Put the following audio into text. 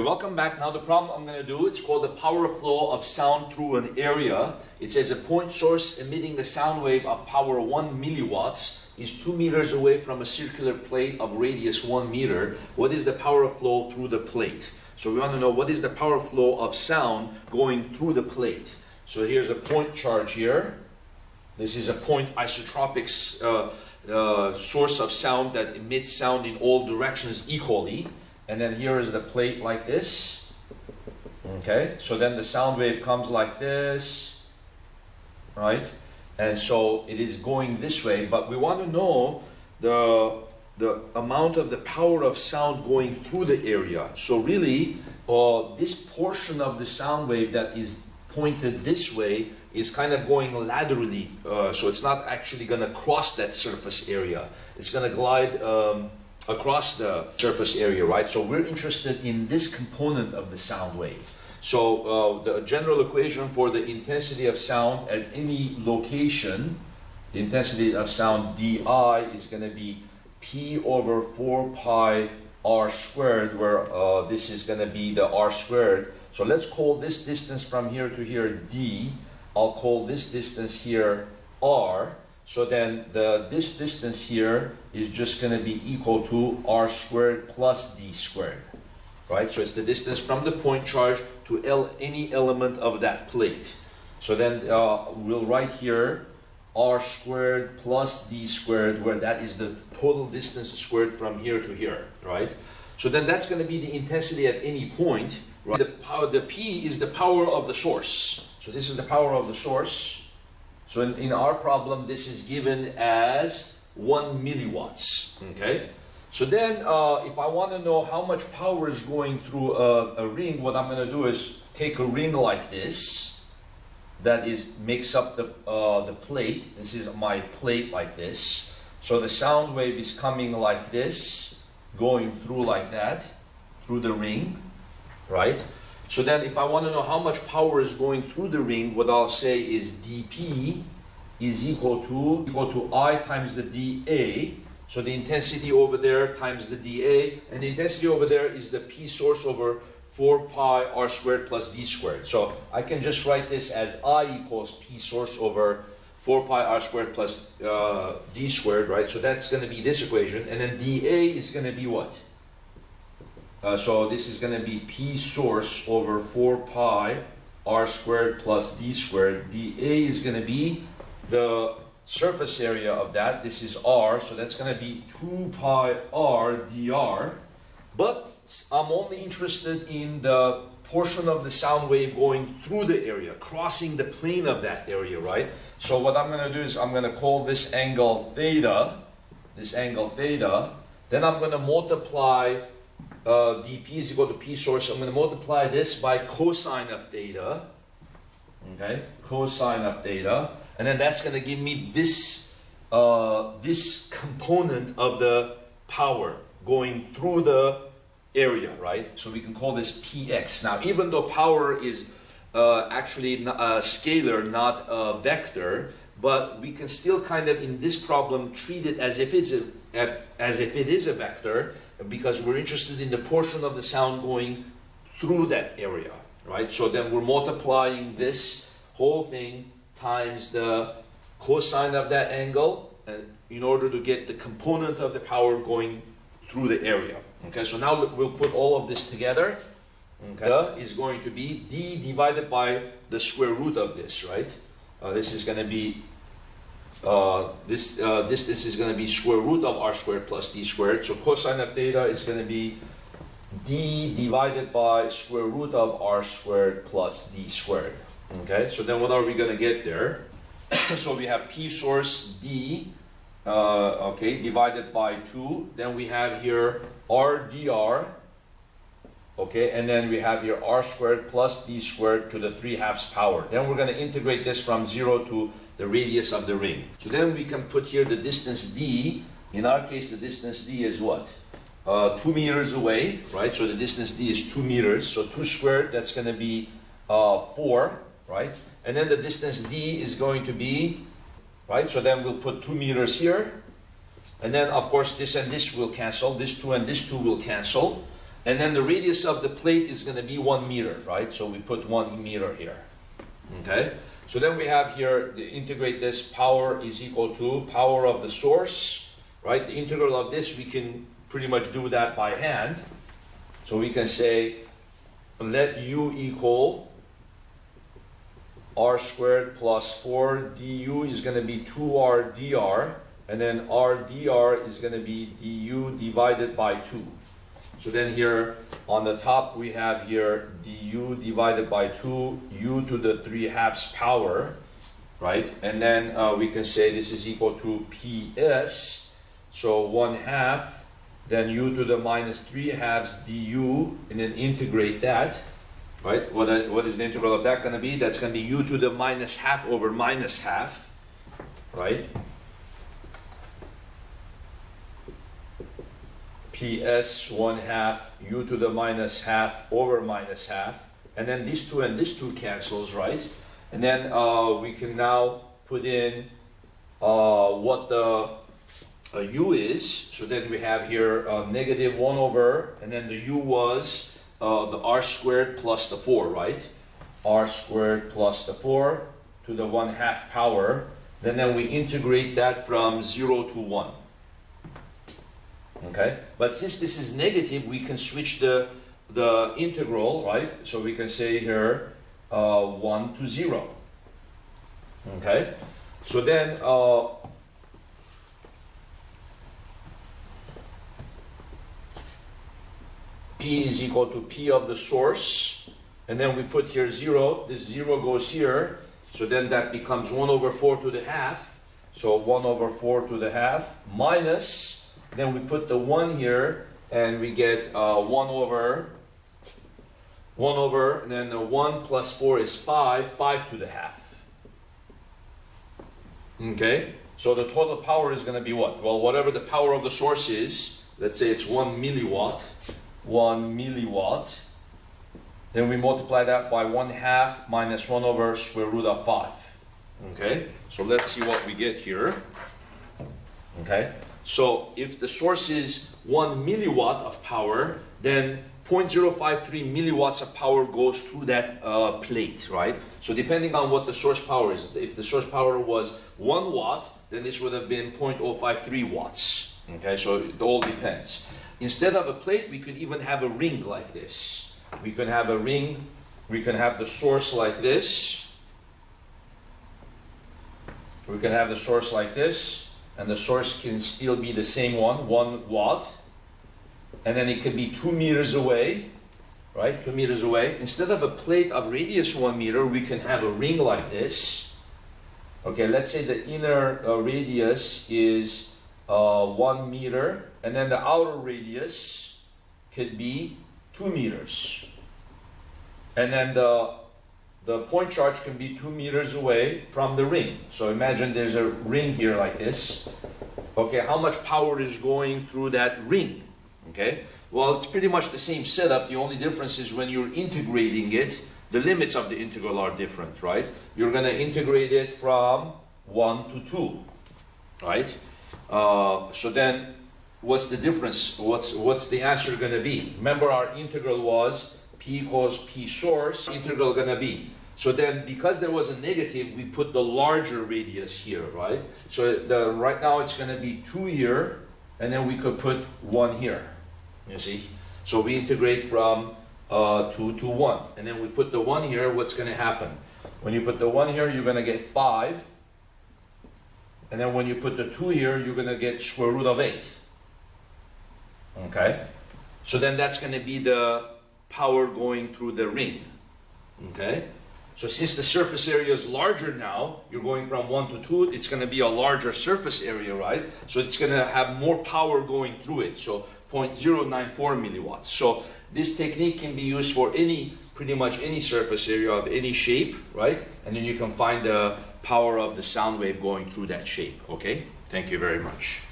Welcome back. Now the problem I'm going to do, it's called the power flow of sound through an area. It says a point source emitting a sound wave of power 1 milliwatts is 2 meters away from a circular plate of radius 1 meter. What is the power flow through the plate? So we want to know what is the power flow of sound going through the plate. So here's a point charge here. This is a point isotropic source of sound that emits sound in all directions equally. And then here is the plate like this. Okay, so then the sound wave comes like this, right? And so it is going this way, but we want to know the amount of the power of sound going through the area. So really, this portion of the sound wave that is pointed this way is kind of going laterally, so it's not actually going to cross that surface area. It's going to glide across the surface area, right? So we're interested in this component of the sound wave. So the general equation for the intensity of sound at any location, the intensity of sound di is going to be P over 4 pi r squared, where this is going to be the r squared. So let's call this distance from here to here d. I'll call this distance here r. So then this distance here is just going to be equal to r squared plus d squared, right? So it's the distance from the point charge to any element of that plate. So then we'll write here r squared plus d squared, where that is the total distance squared from here to here, right? So then that's going to be the intensity at any point, right? The P is the power of the source. So this is the power of the source. So in our problem, this is given as 1 milliwatts, okay? So then if I want to know how much power is going through a ring, what I'm going to do is take a ring like this that makes up the plate. This is my plate like this. So the sound wave is coming like this, going through like that, through the ring, right? So then if I want to know how much power is going through the ring, what I'll say is dP is equal to I times the dA. So the intensity over there times the dA, and the intensity over there is the P source over 4 pi r squared plus d squared. So I can just write this as I equals P source over 4 pi r squared plus d squared, right? So that's going to be this equation, and then dA is going to be what? So this is going to be P source over 4 pi r squared plus d squared. dA is going to be the surface area of that. This is r, so that's going to be 2 pi r dr. But I'm only interested in the portion of the sound wave going through the area, crossing the plane of that area, right? So what I'm going to do is I'm going to call this angle theta, then I'm going to multiply dP is equal to P source. I'm going to multiply this by cosine of theta, okay, cosine of theta, and then that's going to give me this this component of the power going through the area, right? So we can call this Px. Now, even though power is actually a scalar, not a vector, but we can still kind of in this problem treat it as if it is a vector, because we're interested in the portion of the sound going through that area, right? So then we're multiplying this whole thing times the cosine of that angle in order to get the component of the power going through the area. Okay, so now we'll put all of this together. Okay, is going to be d divided by the square root of this, right? This is going to be this is going to be square root of r squared plus d squared. So cosine of theta is going to be d divided by square root of r squared plus d squared. Okay, so then what are we going to get there? So we have P source d, okay, divided by 2. Then we have here r dr, okay, and then we have here r squared plus d squared to the 3/2 power. Then we're going to integrate this from 0 to the radius of the ring. So then we can put here the distance d. In our case, the distance d is what? 2 meters away, right? So the distance d is 2 meters. So 2 squared, that's going to be 4, right? And then the distance d is going to be, right? So then we'll put 2 meters here. And then, of course, this and this will cancel. This 2 and this 2 will cancel. And then the radius of the plate is going to be 1 meter, right? So we put 1 meter here. Okay? So then we have here, integrate this, power is equal to power of the source, right? The integral of this, we can pretty much do that by hand. So we can say, let u equal r squared plus 4 du is going to be 2r dr, and then r dr is going to be du divided by 2. So then here on the top we have here du divided by 2, u to the 3/2 power, right? And then we can say this is equal to ps, so 1/2, then u to the minus 3/2 du, and then integrate that, right? What is the integral of that going to be? That's going to be u to the minus 1/2 over minus 1/2, right? ps 1/2 u to the minus 1/2 over minus 1/2, and then this 2 and this 2 cancels, right? And then we can now put in what the u is. So then we have here negative 1 over, and then the u was the r squared plus the 4, right? R squared plus the 4 to the 1/2 power. Then we integrate that from 0 to 1. Okay, but since this is negative, we can switch the integral, right? So we can say here 1 to 0. Okay, so then P is equal to P of the source, and then we put here 0. This 0 goes here, so then that becomes 1 over 4 to the 1/2. So 1 over 4 to the 1/2 minus. Then we put the 1 here, and we get 1 over, and then the 1 plus 4 is 5 to the 1/2. Okay, so the total power is going to be what? Well, whatever the power of the source is, let's say it's 1 milliwatt, then we multiply that by 1/2 minus 1 over square root of 5. Okay, so let's see what we get here. Okay. So if the source is 1 milliwatt of power, then 0.053 milliwatts of power goes through that plate, right? So depending on what the source power is, if the source power was 1 watt, then this would have been 0.053 watts. Okay, so it all depends. Instead of a plate, we could even have a ring like this. We can have a ring, we can have the source like this. We can have the source like this. And the source can still be the same one, 1 watt. And then it could be 2 meters away, right? 2 meters away. Instead of a plate of radius 1 meter, we can have a ring like this. Okay, let's say the inner radius is 1 meter. And then the outer radius could be 2 meters. And then the point charge can be 2 meters away from the ring. So imagine there's a ring here like this. Okay, how much power is going through that ring? Okay, well, it's pretty much the same setup. The only difference is when you're integrating it, the limits of the integral are different, right? You're going to integrate it from 1 to 2, right? So then what's the difference? What's the answer going to be? Remember, our integral was P equals P source, integral going to be. So then, because there was a negative, we put the larger radius here, right? So right now it's going to be 2 here, and then we could put 1 here, you see? So we integrate from 2 to 1, and then we put the 1 here. What's going to happen? When you put the 1 here, you're going to get 5, and then when you put the 2 here, you're going to get square root of 8. Okay? So then that's going to be the power going through the ring. Okay? So since the surface area is larger now, you're going from 1 to 2, it's going to be a larger surface area, right? So it's going to have more power going through it, so 0.094 milliwatts. So this technique can be used for pretty much any surface area of any shape, right? And then you can find the power of the sound wave going through that shape, okay? Thank you very much.